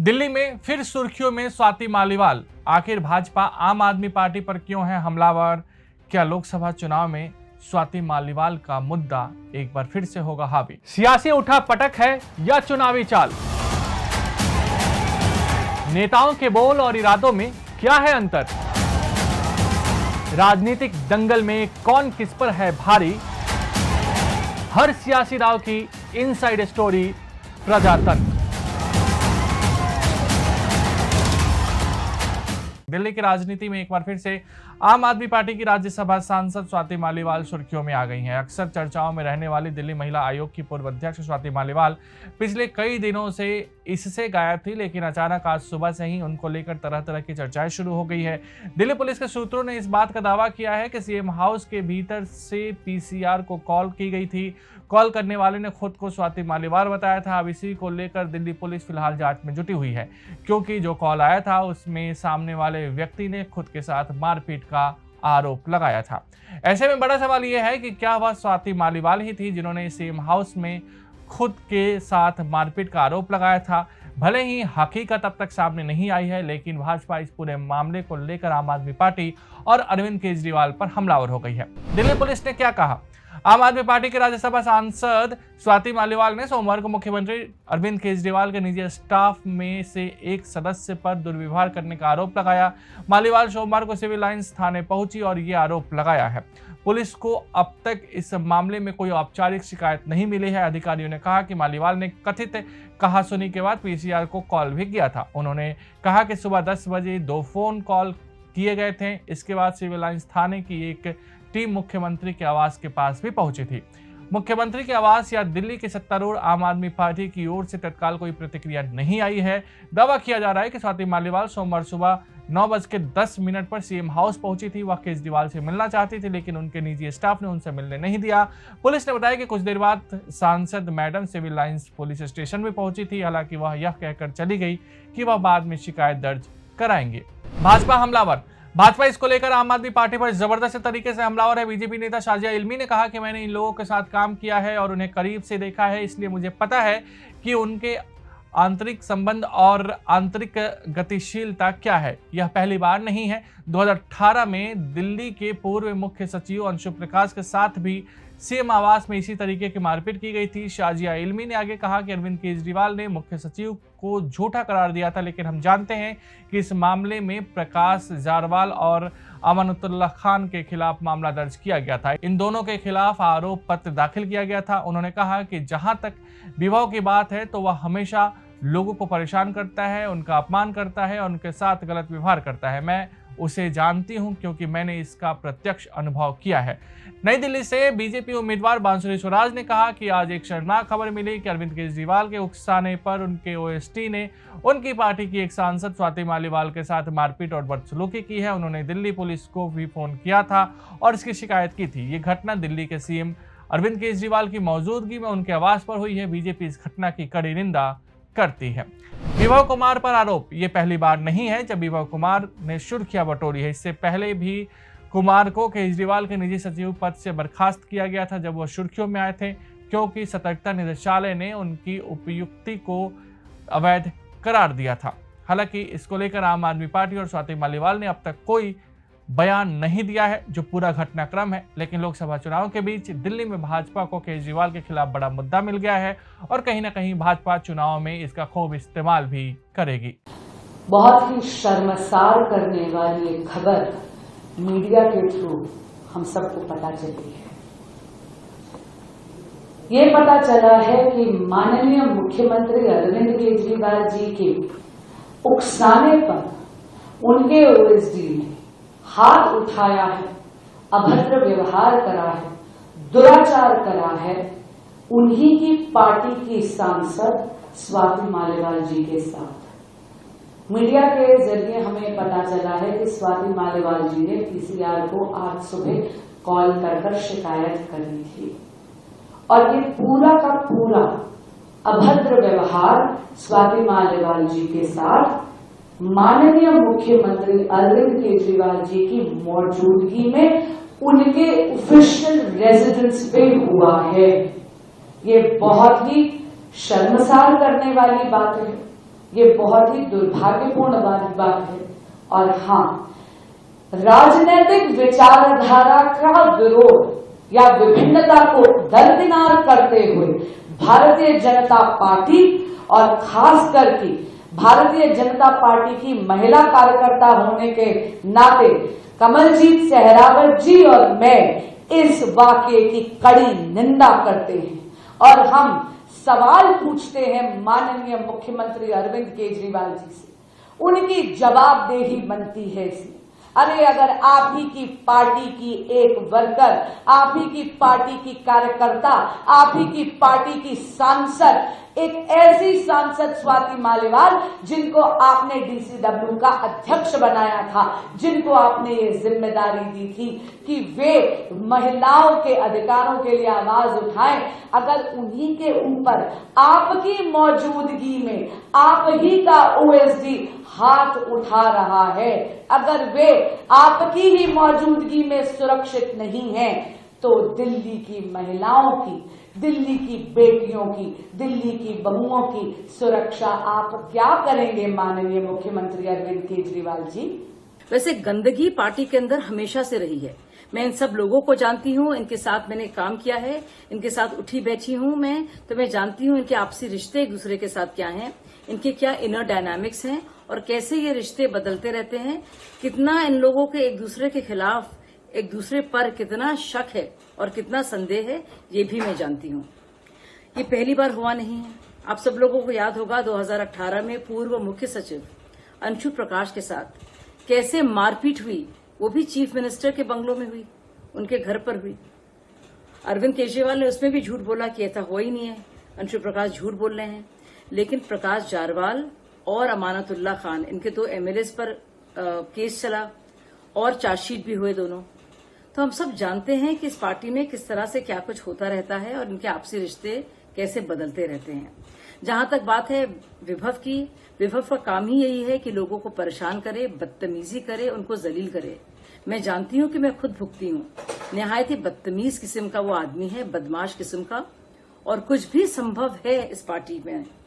दिल्ली में फिर सुर्खियों में स्वाति मालीवाल। आखिर भाजपा आम आदमी पार्टी पर क्यों है हमलावर? क्या लोकसभा चुनाव में स्वाति मालीवाल का मुद्दा एक बार फिर से होगा हावी? सियासी उठापटक है या चुनावी चाल? नेताओं के बोल और इरादों में क्या है अंतर? राजनीतिक दंगल में कौन किस पर है भारी? हर सियासी दांव की इनसाइड स्टोरी प्रजातंत्र। दिल्ली की राजनीति में एक बार फिर से आम आदमी पार्टी की राज्यसभा सांसद स्वाति मालीवाल सुर्खियों में आ गई हैं। अक्सर चर्चाओं में रहने वाली दिल्ली महिला आयोग की पूर्व अध्यक्ष स्वाति मालीवाल पिछले कई दिनों से इससे गायब थी, लेकिन अचानक आज सुबह से ही उनको लेकर तरह तरह की चर्चाएं शुरू हो गई है। दिल्ली पुलिस के सूत्रों ने इस बात का दावा किया है कि सीएम हाउस के भीतर से पीसीआर को कॉल की गई थी। कॉल करने वाले ने खुद को स्वाति मालीवाल बताया था। अब इसी को लेकर दिल्ली पुलिस फिलहाल जांच में जुटी हुई है, क्योंकि जो कॉल आया था उसमें सामने वाले व्यक्ति ने खुद के साथ मारपीट का आरोप लगाया था। ऐसे में बड़ा सवाल यह है कि क्या वह स्वाति मालीवाल ही थी जिन्होंने सीएम हाउस में खुद के साथ मारपीट का आरोप लगाया था? भले ही हकीकत अब तक सामने नहीं आई है, लेकिन भाजपा इस पूरे मामले को लेकर आम आदमी पार्टी और अरविंद केजरीवाल पर हमलावर हो गई है। दिल्ली पुलिस ने क्या कहा? आम आदमी पार्टी के राज्यसभा सांसद स्वाति मालीवाल ने सोमवार को मुख्यमंत्री अरविंद केजरीवाल के निजी स्टाफ में से एक सदस्य पर दुर्व्यवहार करने का आरोप लगाया। मालीवाल सोमवार को सिविल लाइंस थाने पहुंची और ये आरोप लगाया है। पुलिस को अब तक इस मामले में कोई औपचारिक शिकायत नहीं मिली है। अधिकारियों ने कहा कि मालीवाल ने कथित कहासुनी के बाद पीसीआर को कॉल भी किया था। उन्होंने कहा कि सुबह 10 बजे 2 फोन कॉल किए गए थे। इसके बाद सिविल लाइंस थाने की एक टीम मुख्यमंत्री के आवास के पास भी पहुंची थी। मुख्यमंत्री के आवास या दिल्ली के सत्तारूढ़ आम आदमी पार्टी की ओर से तत्काल कोई प्रतिक्रिया नहीं आई है। दावा किया जा रहा है कि स्वाति मालीवाल सोमवार सुबह 9:10 पर सीएम हाउस पहुंची थी। वह केजरीवाल से मिलना चाहती थी, लेकिन उनके निजी स्टाफ ने उनसे मिलने नहीं दिया। पुलिस ने बताया कि कुछ देर बाद सांसद madam civil lines police station में पहुंची थी। हालांकि वह यह कहकर चली गई कि वह बाद में शिकायत दर्ज कराएंगे। भाजपा हमलावर। भाजपा इसको लेकर आम आदमी पार्टी पर जबरदस्त तरीके से हमलावर है। बीजेपी नेता शाजिया इल्मी ने कहा कि मैंने इन लोगों के साथ काम किया है और उन्हें करीब से देखा है, इसलिए मुझे पता है कि उनके आंतरिक संबंध और आंतरिक गतिशीलता क्या है। यह पहली बार नहीं है। 2018 में दिल्ली के पूर्व मुख्य सचिव अंशु प्रकाश के साथ भी सीएम आवास में इसी तरीके की मारपीट की गई थी। शाजिया इल्मी ने आगे कहा कि अरविंद केजरीवाल ने मुख्य सचिव को झूठा करार दिया था, लेकिन हम जानते हैं कि इस मामले में प्रकाश जारवाल और अमानतुल्लाह खान के खिलाफ मामला दर्ज किया गया था। इन दोनों के खिलाफ आरोप पत्र दाखिल किया गया था। उन्होंने कहा कि जहां तक विवाह की बात है तो वह हमेशा लोगों को परेशान करता है, उनका अपमान करता है और उनके साथ गलत व्यवहार करता है। मैं उसे जानती हूं क्योंकि मैंने इसका प्रत्यक्ष अनुभव किया है। नई दिल्ली से बीजेपी उम्मीदवार बांसुरी स्वराज ने कहा कि आज एक शर्मनाक खबर मिली कि अरविंद केजरीवाल के उकसाने पर उनके ओएसटी ने उनकी पार्टी की एक सांसद स्वाति मालीवाल के साथ मारपीट और बदसलूकी की है। उन्होंने दिल्ली पुलिस को भी फोन किया था और इसकी शिकायत की थी। ये घटना दिल्ली के सीएम अरविंद केजरीवाल की मौजूदगी में उनके आवास पर हुई है। बीजेपी इस घटना की कड़ी निंदा करती है। विभव कुमार पर आरोप। ये पहली बार नहीं है जब विभव कुमार ने सुर्खियां बटोरी है। इससे पहले भी कुमार को केजरीवाल के निजी सचिव पद से बर्खास्त किया गया था जब वह सुर्खियों में आए थे, क्योंकि सतर्कता निदेशालय ने उनकी उपयुक्ति को अवैध करार दिया था। हालांकि इसको लेकर आम आदमी पार्टी और स्वाति मालीवाल ने अब तक कोई बयान नहीं दिया है, जो पूरा घटनाक्रम है। लेकिन लोकसभा चुनाव के बीच दिल्ली में भाजपा को केजरीवाल के खिलाफ बड़ा मुद्दा मिल गया है और कहीं ना कहीं भाजपा चुनाव में इसका खूब इस्तेमाल भी करेगी। बहुत ही शर्मसार करने वाली एक खबर मीडिया के थ्रू हम सबको पता चली है। ये पता चला है कि माननीय मुख्यमंत्री अरविंद केजरीवाल जी के उकसाने पर उनके ओएसडी ने हाथ उठाया है, अभद्र व्यवहार करा है, दुराचार करा है उन्हीं की पार्टी की सांसद स्वाति मालीवाल जी के साथ। मीडिया के जरिए हमें पता चला है कि स्वाति मालीवाल जी ने पीसीआर को आज सुबह कॉल कर शिकायत करी थी और ये पूरा का पूरा अभद्र व्यवहार स्वाति मालीवाल जी के साथ माननीय मुख्यमंत्री अरविंद केजरीवाल जी की मौजूदगी में उनके ऑफिशियल रेजिडेंस पे हुआ है। ये बहुत ही शर्मसार करने वाली बात है। ये बहुत ही दुर्भाग्यपूर्ण बात है। और हाँ, राजनीतिक विचारधारा का विरोध या विभिन्नता को दरकिनार करते हुए भारतीय जनता पार्टी और खास करके भारतीय जनता पार्टी की महिला कार्यकर्ता होने के नाते कमलजीत सहरावत जी और मैं इस वाकये की कड़ी निंदा करते हैं और हम सवाल पूछते हैं माननीय मुख्यमंत्री अरविंद केजरीवाल जी से। उनकी जवाबदेही बनती है इसमें। अरे अगर आप ही की पार्टी की एक वर्कर, आप ही की पार्टी की कार्यकर्ता, आप ही की पार्टी की सांसद, एक ऐसी सांसद स्वाति मालीवाल जिनको आपने डीसीडब्ल्यू का अध्यक्ष बनाया था, जिनको आपने ये जिम्मेदारी दी थी कि वे महिलाओं के अधिकारों के लिए आवाज उठाएं, अगर उन्हीं के ऊपर आपकी मौजूदगी में आप ही का ओएसडी हाथ उठा रहा है, अगर वे आपकी ही मौजूदगी में सुरक्षित नहीं है, तो दिल्ली की महिलाओं की, दिल्ली की बेटियों की, दिल्ली की बहुओं की सुरक्षा आप क्या करेंगे माननीय मुख्यमंत्री अरविंद केजरीवाल जी? वैसे गंदगी पार्टी के अंदर हमेशा से रही है। मैं इन सब लोगों को जानती हूँ, इनके साथ मैंने काम किया है, इनके साथ उठी बैठी हूँ मैं, तो मैं जानती हूँ इनके आपसी रिश्ते एक दूसरे के साथ क्या हैं, इनके क्या इनर डायनामिक्स हैं और कैसे ये रिश्ते बदलते रहते हैं, कितना इन लोगों के एक दूसरे के खिलाफ, एक दूसरे पर कितना शक है और कितना संदेह है, ये भी मैं जानती हूँ। ये पहली बार हुआ नहीं है। आप सब लोगों को याद होगा 2018 में पूर्व मुख्य सचिव अंशु प्रकाश के साथ कैसे मारपीट हुई, वो भी चीफ मिनिस्टर के बंगलों में हुई, उनके घर पर हुई। अरविंद केजरीवाल ने उसमें भी झूठ बोला कि ऐसा हुआ ही नहीं है, अंशु प्रकाश झूठ बोल रहे हैं। लेकिन प्रकाश जारवाल और अमानतुल्लाह खान, इनके दो एमएलएस पर केस चला और चार्जशीट भी हुए दोनों। तो हम सब जानते हैं कि इस पार्टी में किस तरह से क्या कुछ होता रहता है और इनके आपसी रिश्ते कैसे बदलते रहते हैं। जहां तक बात है विभव की, विभव का काम ही यही है कि लोगों को परेशान करे, बदतमीजी करे, उनको जलील करे। मैं जानती हूं कि मैं खुद भुगती हूं। निहायत ही बदतमीज किस्म का वो आदमी है, बदमाश किस्म का, और कुछ भी संभव है इस पार्टी में